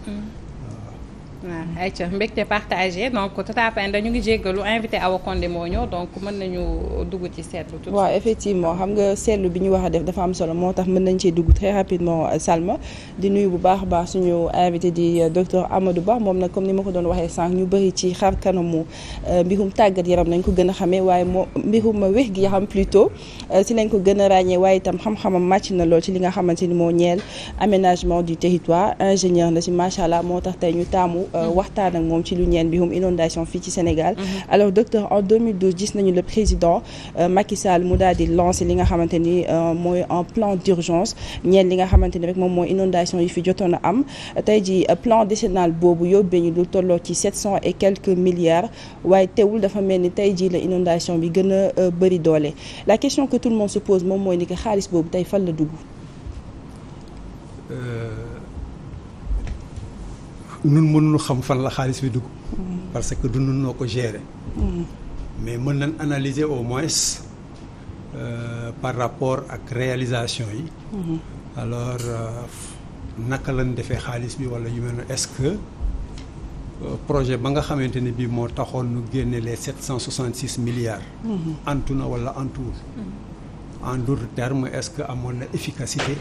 waaw ayca mbégte partagé donc Tata Penda ñu ngi jéggalu invité Awa Condé moo ñëw donc mën nañu dugg ci seetlu tout. waaw effectivement xam nga seetlu bi ñu wax a def dafa am solo moo tax mën nañ cee dugg très rapidement Salma di nuyu bu baax a baax suñu invité di docteur Amadou Ba moom nag comme ni ma ko doon waxee sànq ñu bëri ci xar kanamu mbirum tàggat yaram nañ ko gën a xamee waaye moo mbirum wér gi yaram plutôt si lañ ko gën a ràññee waaye itam xam-xamam màcc na lool ci li nga xamante ni moo ñeel aménagement du territoire ingénieur la ci macha allah moo tax tey ñu taamu waxtaan ak moom ci lu ñeen mbirum inondation fii ci Sénégal. Alors docteur en 2012 gis nañu le président Macky Sall mu daal di lancé li nga xamante ni mooy un plan d'urgence ñeen li nga xamante ni rek moom mooy inondation yi fi jotoon a am tey ji plan décennal boobu yóbbee ñu lu tolloo ci 700 et quelques milliards waaye teewul dafa mel ni tey ji la inondation bi gën a bëri doole la question que tout le monde se pose moom mooy ni que xaalis boobu tey fan la dugg. nun mënuñu xam fan la xaalis bi dugg parce que du nun noo ko gérer mais mën nañ analyser au moins par rapport ak réalisation yi alors naka lañ defee xaalis bi wala yu mel ne est-ce que projet ba nga xamante ne bii moo taxoon nu génne les 766 milliards antu na wala antuwul en d'autres termes est-ce que amoon na efficacité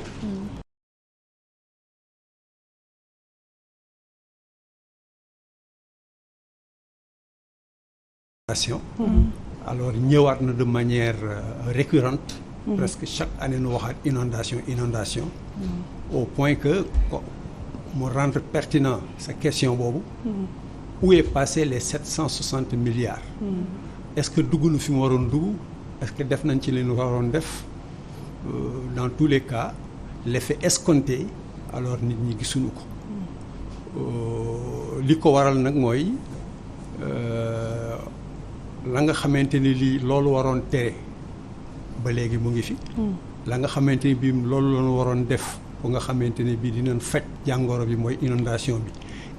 alors ñëwaat na de manière récurrente presque chaque année nu waxaat inondation au point que mu rendre pertinent sa question boobu où est passé les 760 milliards est-ce que dugg nu fi mu waroon dugg est-ce que def nañ ci li nu waroon def dans tous les cas l'effet escompté alors nit ñi gisuñu ko li ko waral nag mooy la nga xamante ni lii loolu waroon tere ba léegi mu ngi fi la nga xamante ni bii loolu lañu waroon def bu nga xamante ni bii dinañ faj jàngoro bi mooy inondation bi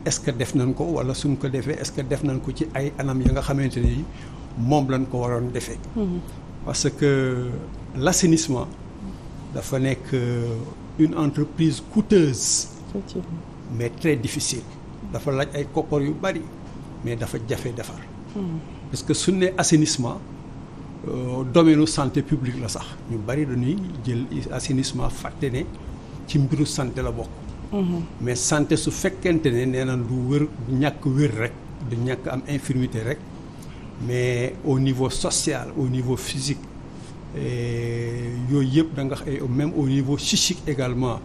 est-ce que def nañ ko wala suñ ko defee est-ce que def nañ ko ci ay anam ya nga xamante ni moom lañ ko waroon defee parce que l'assainissement dafa nekk une entreprise coûteuse mais très difficile dafa laaj ay koppar yu bari mais dafa jafe defar parce que su ne assainissement domaine u santé publique la sax ñu bari dañuy jël assainissement fàtte ne ci mbiru santé la bokk mais santé su fekkente ne nee na du wër du ñàkk wér rek du ñàkk am infirmité rek mais au niveau social au niveau physique yooyu yëpp da nga même au niveau psychique également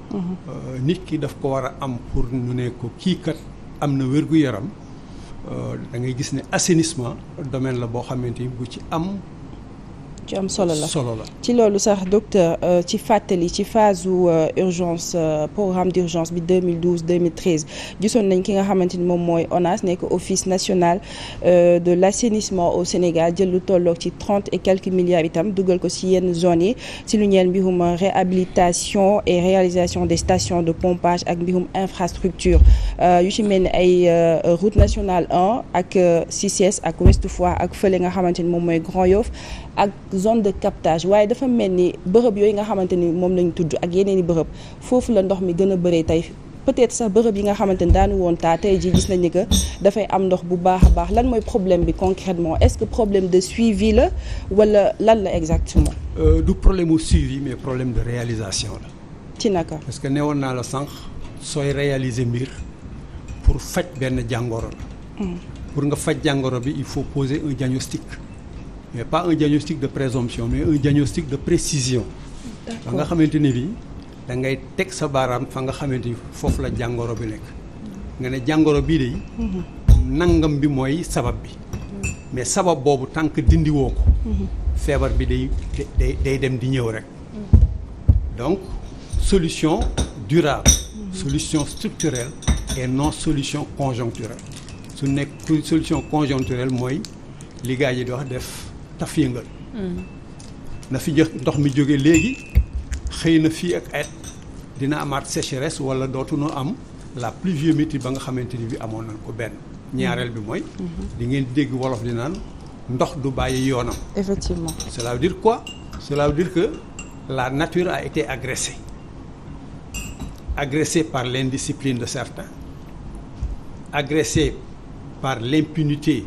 nit ki daf ko war a am pour ñu ne ko kii kat am na wér-gu-yaram da ngay gis ne assainissement domaine la boo xamante ni bu ci am solo la ci loolu sax docteur ci fàttali ci phase urgence programme d'urgence bi 2012 2013 gisoon nañ ki nga xamante ni moom mooy ONAS nekk office national de l'assainissement au Sénégal jël lu tolloog ci 30 et quelques milliards itam dugal ko ci yenn zones yi ci lu ñeel mbirum réhabilitation et réalisation des stations de pompage ak mbirum infrastructure yu ci mel ni ay route nationale 1 ak CICES ak Ouest Foire ak fële nga xamante ni moom mooy Grand Yoff ak zone de captage waaye dafa mel ni bërëb yooyu nga xamante ni moom lañu tudd ak yeneen i bërëb foofu la ndox mi gën a bëree tey peut-être sax bërëb yi nga xamante ni daanu woon taa tey ji gis nañ ni que dafay am ndox bu baax a baax lan mooy problème bi concrètement est-ce que problème de suivi la wala lan la exactement du problème au suivi mais problème de réalisation la ci naka parce que newoon naa la sànq sooy réaliser mbir pour faj benn jàngoro la pour nga faj jàngoro bi il faut poser un diagnostic mais pas un diagnostic de présomption mais un diagnostic de précision fa nga xamante ni bi da ngay teg sa baaraam fa nga xamante ni foofu la jàngoro bi nekk nga ne jàngoro bii de nangam bi mooy sabab bi mais sabab boobu tant que dindiwoo ko feebar bi day dem di ñëw rek donc solution durable solution structurelle et non solution conjoncturelle su nekk solution conjoncturelle mooy li gaa yi di wax def taf yëngal na fi ndox mi jóge léegi xëy na fii ak at dina amaat sécheresse wala dootuñu am la pluviométrie ba nga xamante ni bi amoon nañ ko benn ñaareel bi mooy di ngeen dégg wolof di naan ndox du bàyyi yoonam effectivement cela veut dire quoi cela veut dire que la nature a été agressée par l'indiscipline de certains agressé par l'impunité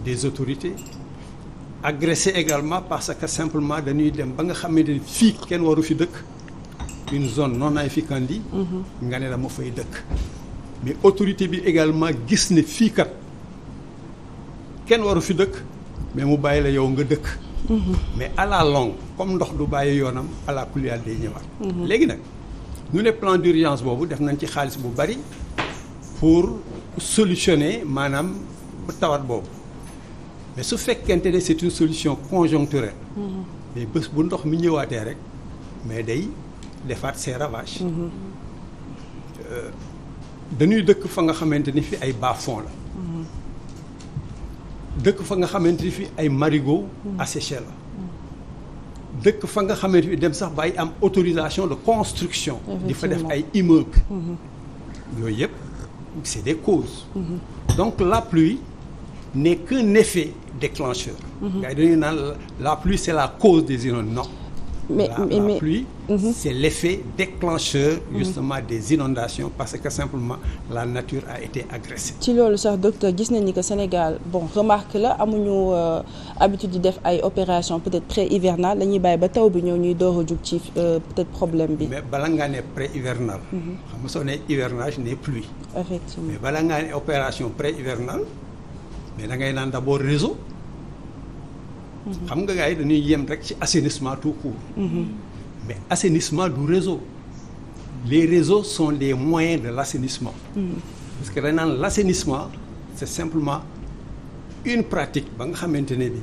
des autorités, agressé également parce que simplement dañuy dem ba nga xamante ni fii kenn waru fi dëkk, une zone non aedificandi, nga ne dama fay dëkk. Mais autorité bi également gis ne fii kat kenn waru fi dëkk, mais mu bàyyi la yow nga dëkk. Mais à la longue comme ndox du bàyyi yoonam à la kuliyal day ñëwaat. Léegi nag ñu ne plan d'urgence boobu def nañ ci xaalis bu bari pour solutionner maanaam tawat boobu. Mais su fekkente ne c'est une solution conjoncturelle. Mais bés bu ndox mi ñëwaatee rek mais day defaat ses ravages. Dañuy dëkk fa nga xamante ni fi ay bas-fonds la. dëkk fa nga xamante ni fi ay marigots asséchés la. dëkk fa nga xamante ni dem sax ba ay am autorisation de construction. di fa def ay immeubles. yooyu yëpp c'est des causes. Donc la pluie n'est qu'un effet déclencheur. gars yi dañuy naan la pluie c'est la cause des inondations. Non. La pluie, c'est l'effet déclencheur justement des inondations parce que simplement la nature a été agressée. ci loolu sax docteur gis nañ ni que Sénégal bon remarque la amuñu habitude di def ay opération peut-être pré-hivernale dañuy bàyyi ba taw bi ñëw ñuy door a jug ci peut-être problème bi. Mais bala ngaa ne pré-hivernal. xam nga soo ne hivernage ne pluie. Effectivement mais bala ngaa ne opération pré-hivernale mais da ngay naan d'abord réseau. xam nga gars yi dañuy yem rek ci assainissement tout court. Mais assainissement du réseau. Les réseaux sont des moyens de l'assainissement. Parce que dañ naan l'assainissement c'est simplement une pratique ba nga xamante ne bi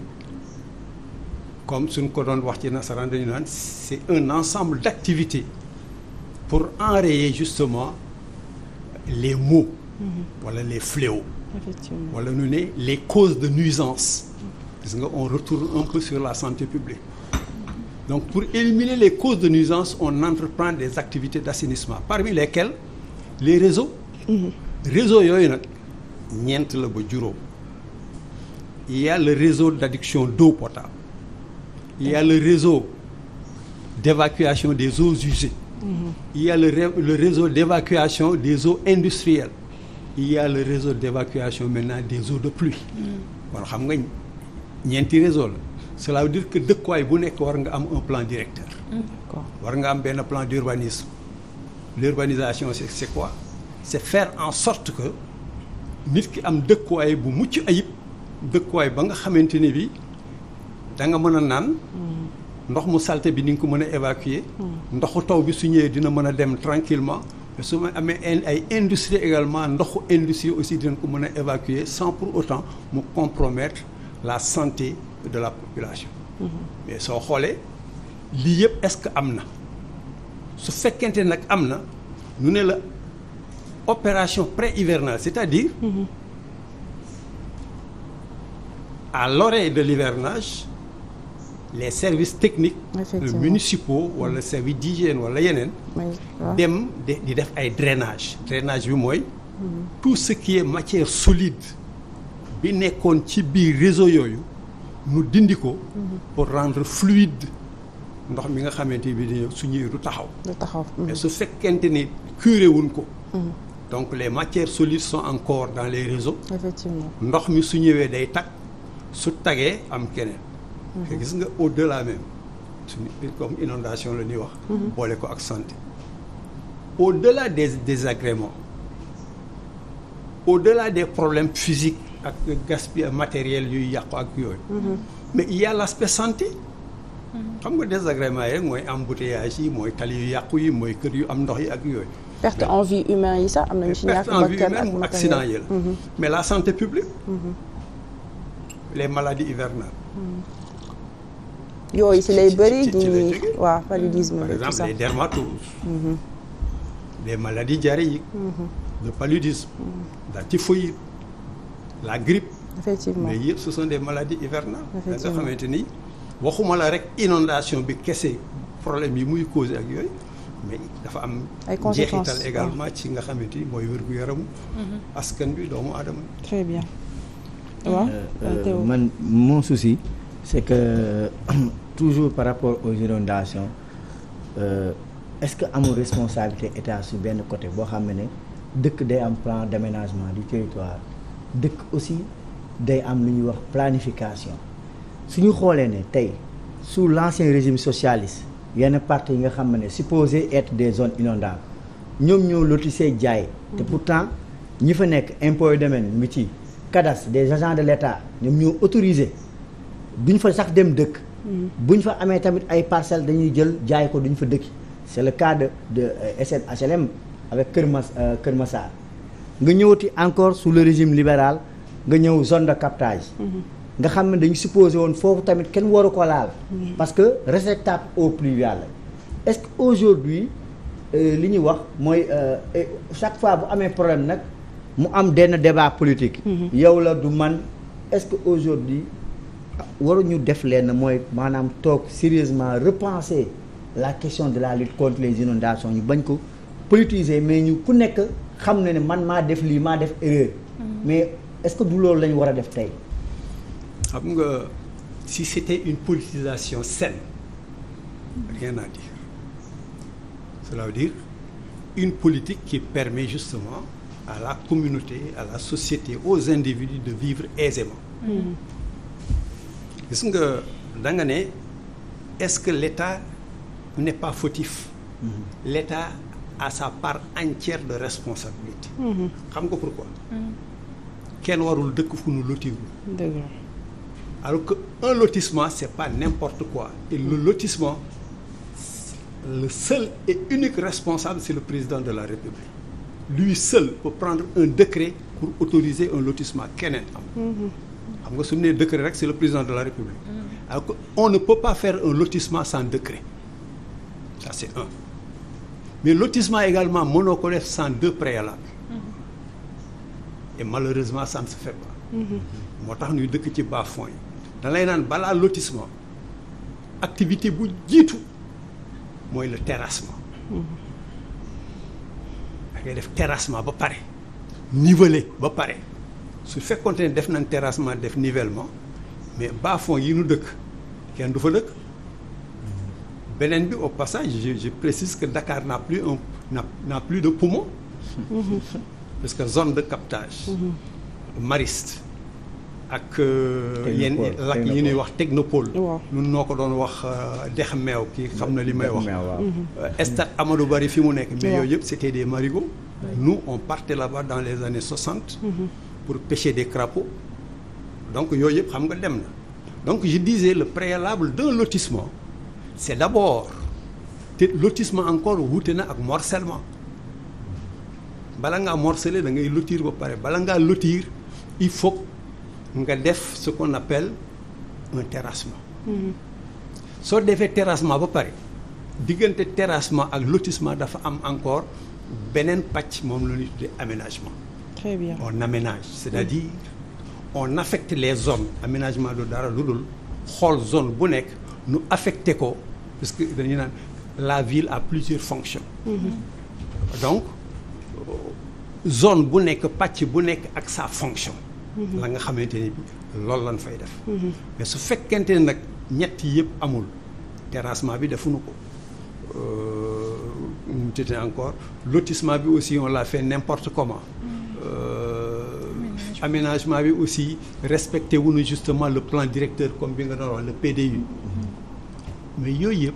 comme suñ ko doon wax ci nasaraan dañu naan c'est un ensemble d'activités pour enrayer justement les maux. wala les fléaux. Effectivement wala ñu ne les causes de nuisance. Gis nga on retourne un peu sur la santé publique. Donc pour éliminer les causes de nuisance on entreprend des activités d'assainissement parmi lesquelles les réseaux. réseau yooyu nag ñeent la ba juróom. Il y a le réseau d'adduction d'eau potable. Il y a le réseau d'évacuation des eaux usées. Il y a le réseau d'évacuation des eaux industrielles. Il y a le réseau d'évacuation maintenant des eaux de pluie. kon xam nga ñeenti réseau la. Cela veut dire que dëkkuwaay bu nekk war nga am un plan directeur. war nga am benn plan d'urbanisme. L'urbanisation c'est quoi? C'est faire en sorte que nit ki am dëkkuwaay bu mucc ayib dëkkuwaay ba nga xamante ne bi da nga mën a naan. ndox mu salte bi ni nga ko mën a évacuer. ndoxu taw bi su ñëwee dina mën a dem tranquillement mais su ma amee ay industrie également ndoxu industrie aussi dina ko mën a évacuer sans pour autant mu compromettre la santé de la population. Mais soo xoolee lii yëpp est-ce que am na su fekkente nag am na ñu ne la opération pré-hivernale c'est-à-dire à l'orée de l'hivernage les services techniques municipaux wala service d'hygiène wala yeneen dem di def ay drainage bi mooy tout ce qui est matière solide bi nekkoon ci biir réseau yooyu nu dindi ko pour rendre fluide ndox mi nga xamante bi di su ñëwee du taxaw mais su fekkente ni curé wuñ ko donc les matières solides sont encore dans les réseaux. Effectivement ndox mi su ñëwee day tag su tagee am keneen te gis nga au-delà même suñu comme inondation la ñuy wax boole ko ak santé au-delà des désagréments au-delà des problèmes physiques ak gaspillage matériel yuy yàqu ak yooyu mais il y a l'aspect santé xam nga désagrément yi rek mooy embouteillage yi mooy tali yu yàqu yi mooy kër yu am ndox yi ak yooyu perte en vie humaine yi sax am nañu ci ñàkk bakkan ak accident yi la mais la santé publique les maladies hivernales yooyu si lay bëri di waaw paludisme par exemple les dermatoses les maladies diarrhéiques le paludisme la typhoïde la grippe effectivement mais yëpp ce sont des maladies hivernales da nga xamante ni waxuma la rek inondation bi kese problème yi muy causé ak yooyu mais dafa am jeexital également ci nga xamante ni mooy wér-gu-yaramu askan bi doomu aadama très bien waaw man mon souci c'est que toujours par rapport aux inondations est-ce que amul responsabilité état sur benn côté boo xam ne dëkk day am plan d'aménagement du territoire dëkk aussi day am lu ñuy wax planification suñu xoolee ne tey sous l'ancien régime socialiste yenn parties yi nga xam ne supposé être des zones inondables ñoom ñoo lotissé jaay te pourtant ñi fa nekk impôt domaine ngi ci cadastre des agents de l'État ñoom ñoo autorisé duñ fa sax dem dëkk buñ fa amee tamit ay parcelles dañuy jël jaay ko duñ fa dëkki c'est le cas de SNHLM avec Kër Massar nga ñëwati encore sous le régime libéral nga ñëw zone de captage nga xam ne dañu supposé woon foofu tamit kenn waru ko laal parce que réceptacle eau pluviale la est-ce que aujourd'hui li ñuy wax mooy chaque fois bu amee problème nag mu am benn débat politique yow la du man est-ce que aujourd'hui waruñu def leen mooy maanaam toog sérieusement repenser la question de la lutte contre les inondations ñu bañ ko politiser mais ñu ku nekk xam na ne man maa def lii maa def erreur mais est-ce que du loolu la ñu war a def tey xam nga si c'était une politisation saine rien à dire cela veut dire une politique qui permet justement à la communauté à la société aux individus de vivre aisément gis nga da nga ne est-ce que l'État n'est pas fautif l'État a sa part entière de responsabilité xam nga pourquoi kenn warul dëkk fu nu lotiwul alors que un lotissement c'est pas n'importe quoi et le lotissement le seul et unique responsable c'est le président de la République lui seul peut prendre un décret pour autoriser un lotissement keneen am xam nga su mu nee décret rek c'est le président de la République alors que on ne peut pas faire un lotissement sans décret ça c'est un mais lotissement également mënoo ko def sans deux préalables et malheureusement ça ne se fait pas moo tax ñuy dëkk ci bas-fond yi da lay naan balaa lotissement activité bu jiitu mooy le terrassement da ngay def terrassement ba pare niveler ba pare su fekkoonte ne def nañ terrassement def nivellement mais bas-fond yi nu dëkk kenn du fa dëkk beneen bi au passage je précise que Dakar n'a plus de poumon parce que zone de captage mariste ak yenn lac yi ñuy wax technopole ñun noo ko doon wax dex meew kii xam na li may wax stade Amadou Barry fi mu nekk mais yooyu yëpp c'était des marigots nous on partait là-bas dans les années 60 pour pêcher des crapauds donc yooyu yëpp xam nga dem na donc je disais le préalable d'un lotissement c'est d'abord te lotissement encore wuute na ak morcellement bala ngaa morceler da ngay lotir ba pare bala ngaa lotir il faut nga def ce qu'on appelle un terrassement soo defee terrassement ba pare diggante terrassement ak lotissement dafa am encore beneen pàcc moom la ñuy tuddee aménagement. Très bien. On aménage c'est-à-dire on affecte les zones aménagement du dara lu dul xool zone bu nekk nu affecté ko parce que dañuy naan la ville a plusieurs fonctions. Donc zone bu nekk pàcc bu nekk ak sa fonction. la nga xamante ni bi loolu lañ fay def. mais su fekkente ne nag ñett yëpp amul terrassement bi defuñu ko. c'était encore lotissement bi aussi on l'a fait n'importe comment. Aménagement bi aussi respecté wuñu justement le plan directeur comme bi nga doon wax le PDU. mais yooyu yëpp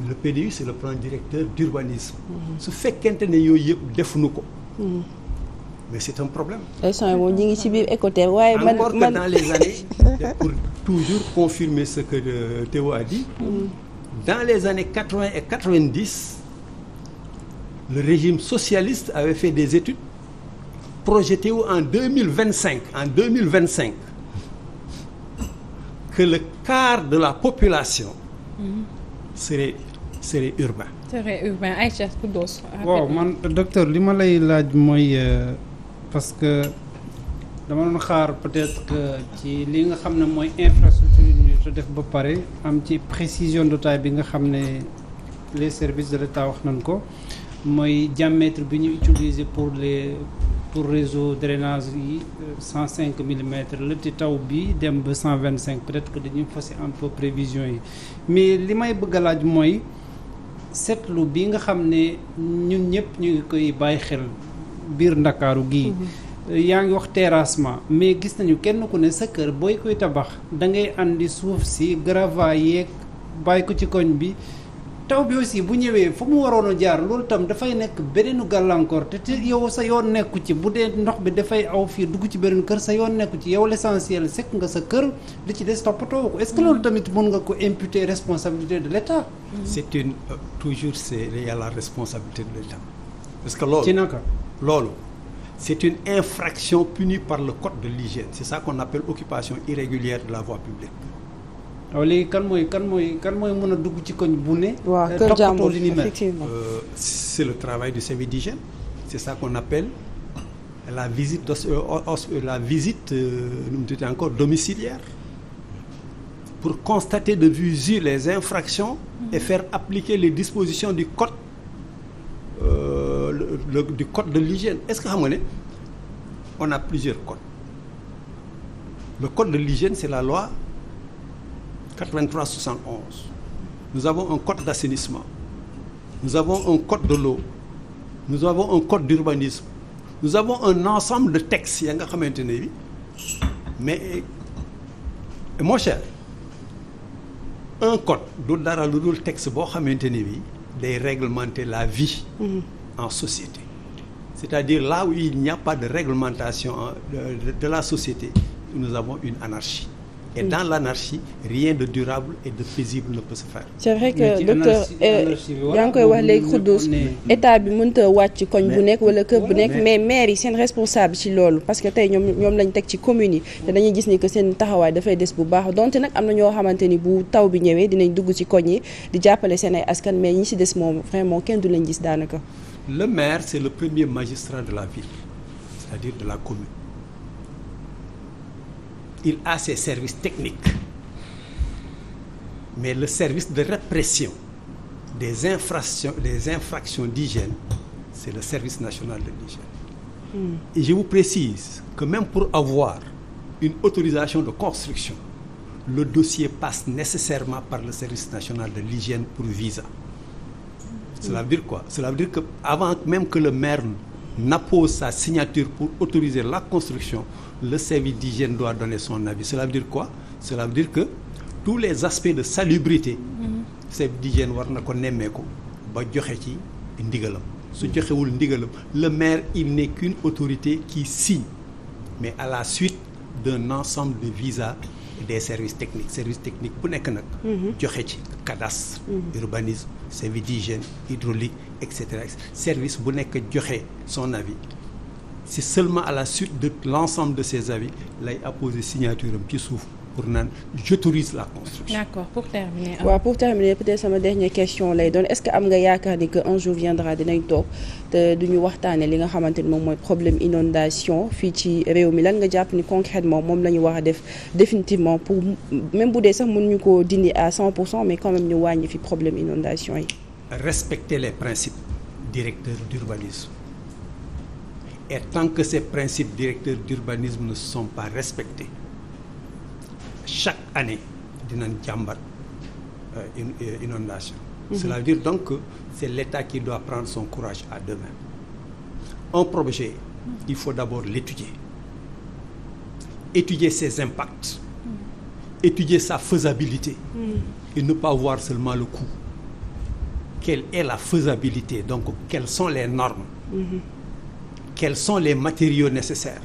le PDU c'est le plan directeur d'urbanisme. su fekkente ne yooyu yëpp defuñu ko. mais c'est un problème. instant moom ñu ngi ci biir Ecotel waaye man encore que dans les années pour toujours confirmer ce que Théo a dit. Dans les années 80 et 90 le régime socialiste avait fait des études projetées en 2025 que le quart de la population serait urbain. serait urbain Aïcha Koudous. waaw man docteur li ma lay laaj mooy parce que dama doon xaar peut-être que ci li nga xam ne mooy infrastructure yi ñu def ba pare am ci précision de taille bi nga xam ne les services de l'État wax nañ ko mooy diamètre bi ñu utiliser pour réseau drainage yi 105 millimètres la ci taw bi dem ba 125 peut-être que dañuy fausser un peu prévision yi mais li may bëgg a laaj mooy seetlu bi nga xam ne ñun ñëpp ñu ngi koy bàyyi xel biir Ndakaaru gii yaa ngi wax terrassement mais gis nañu kenn ku ne sa kër booy koy tabax da ngay andi suuf si gravats yeeg bàyyi ko ci koñ bi taw bi aussi bu ñëwee fu mu waroon a jaar loolu tam dafay nekk beneenu gàllankoor te yow sa yoon nekku ci bu dee ndox bi dafay aw fii dugg ci beneen kër sa yoon nekku ci yow l'essentiel sekk nga sa kër li ci des toppatoo ko est-ce que loolu tamit mën nga ko imputer responsabilité de l'État. c'est une toujours c'est il y a la responsabilité de l'État parce que loolu ci naka loolu c'est une infraction punie par le code de l'hygiène c'est ça qu'on appelle occupation irrégulière de la voie publique. waaw léegi kan mooy mën a dugg ci koñ bu ne. waaw kër jàmbur li ni mel effectivement. C'est le travail du service d'hygiène c'est ça qu'on appelle la visite nu mu tuddee encore domiciliaire pour constater de visu les infractions et faire appliquer les dispositions du code du code de l'hygiène est-ce que xam nga ne on a plusieurs codes le code de l'hygiène c'est la loi 83-71 nous avons un code d'assainissement nous avons un code de l'eau nous avons un code d'urbanisme nous avons un ensemble de textes ya nga xamante ne bi mais mon cher un code du dara lu dul texte boo xamante ne bi day réglementer la vie en société c'est-à-dire là où il n'y a pas de réglementation de la société nous avons une anarchie et dans l'anarchie rien de durable et de paisible ne peut se faire. c'est vrai que docteur yaa ngi koy wax léegi Khoudous état bi mënta wàcc koñ bu nekk wala kër bu nekk mais maire yi seen responsable ci loolu parce que tey ñoom lañ teg ci communes yi te dañuy gis ni que seen taxawaay dafay des bu baax donte nag am na ñoo xamante ni bu taw bi ñëwee dinañ dugg ci koñ yi di jàppale seen ay askan mais ñi ci des moom vraiment kenn du lañ gis daanaka. Le maire c'est le premier magistrat de la ville c'est-à-dire de la commune. Il a ses services techniques mais le service de répression des infractions d'hygiène c'est le service national de l'hygiène. Et je vous précise que même pour avoir une autorisation de construction le dossier passe nécessairement par le service national de l'hygiène pour visa. Cela veut dire quoi? Cela veut dire que avant même que le maire n'appose sa signature pour autoriser la construction le service d'hygiène doit donner son avis. Cela veut dire quoi? Cela veut dire que tous les aspects de salubrité service d'hygiène war na ko nemmeeku ba joxe ci ndigalam su joxewul ndigalam le maire il n'est qu'une autorité qui signe mais à la suite d'un ensemble de visas et des services techniques bu nekk nag joxe ci cadastre urbanisme service d'hygiène hydraulique etc. service bu nekk joxe son avis c'est seulement à la suite de l'ensemble de ces avis lay apposer signature am ci suuf pour naan j'autorise la construction. D'accord, pour terminer. waaw pour terminer peut-être sama dernière question lay doon est-ce que am nga yaakaar ni que un jour viendra dinañ toog te duñu waxtaane li nga xamante ni moom mooy problème inondation fii ci réew mi lan nga jàpp ni concrètement moom la ñu war a def définitivement pour même bu dee sax mënuñu ko dindi à 100% mais quand même ñu wàññi fi problème inondation yi. Respecter les principes directeurs d'urbanisme et tant que ces principes directeurs d'urbanisme ne sont pas respectés chaque année dinañ jàmbat inondation. Cela veut dire donc que c'est l'État qui doit prendre son courage à deux mains. Un projet, il faut d'abord étudier ses impacts, étudier sa faisabilité et ne pas voir seulement le coût. Quelle est la faisabilité? Donc quelles sont les normes? Quels sont les matériaux nécessaires?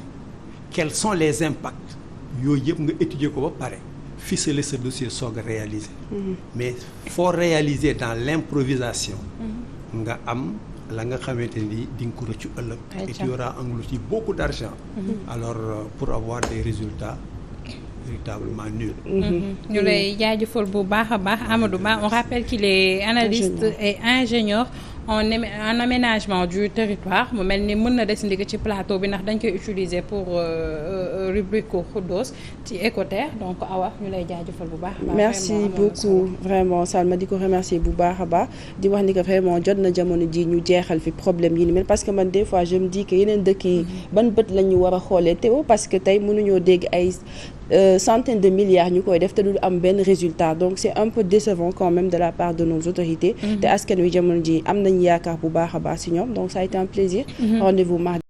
Quels sont les impacts? Yooyu yëpp nga étudier ko ba pare ficeler ce dossier soog a réaliser. Mais faut réaliser dans l'improvisation. nga am la nga xamante ni di nga ko rëccu ëllëg. et tu auras englouti beaucoup d'argent. Alors pour avoir des résultats véritablement nuls. ñu lay jaajëfal bu baax a baax Amadou Ba on rappelle qu'il est analyste et ingénieur en aménagement du territoire mu mel ni mën na des ndig ci plateau bi ndax dañ koy utiliser pour rubrique Khoudous ci Écoterre donc Awa ñu lay jaajëfal bu baax a baax. merci beaucoup vraiment Salma di ko remercier bu baax a baax di wax ni que vraiment jot na jamono ji ñu jeexal fi problème yi ni mel parce que man des fois je me dis que yeneen dëkk yi ban bët la ñu war a xoolee teew parce que tey mënuñoo dégg ay centaines de milliards ñu koy def te du am benn résultat donc c'est un peu décevant quand même de la part de nos autorités te askan wi jamono ji am nañ yaakaar bu baax a baax ci ñoom donc ça a été un plaisir. Rendez-vous mardi.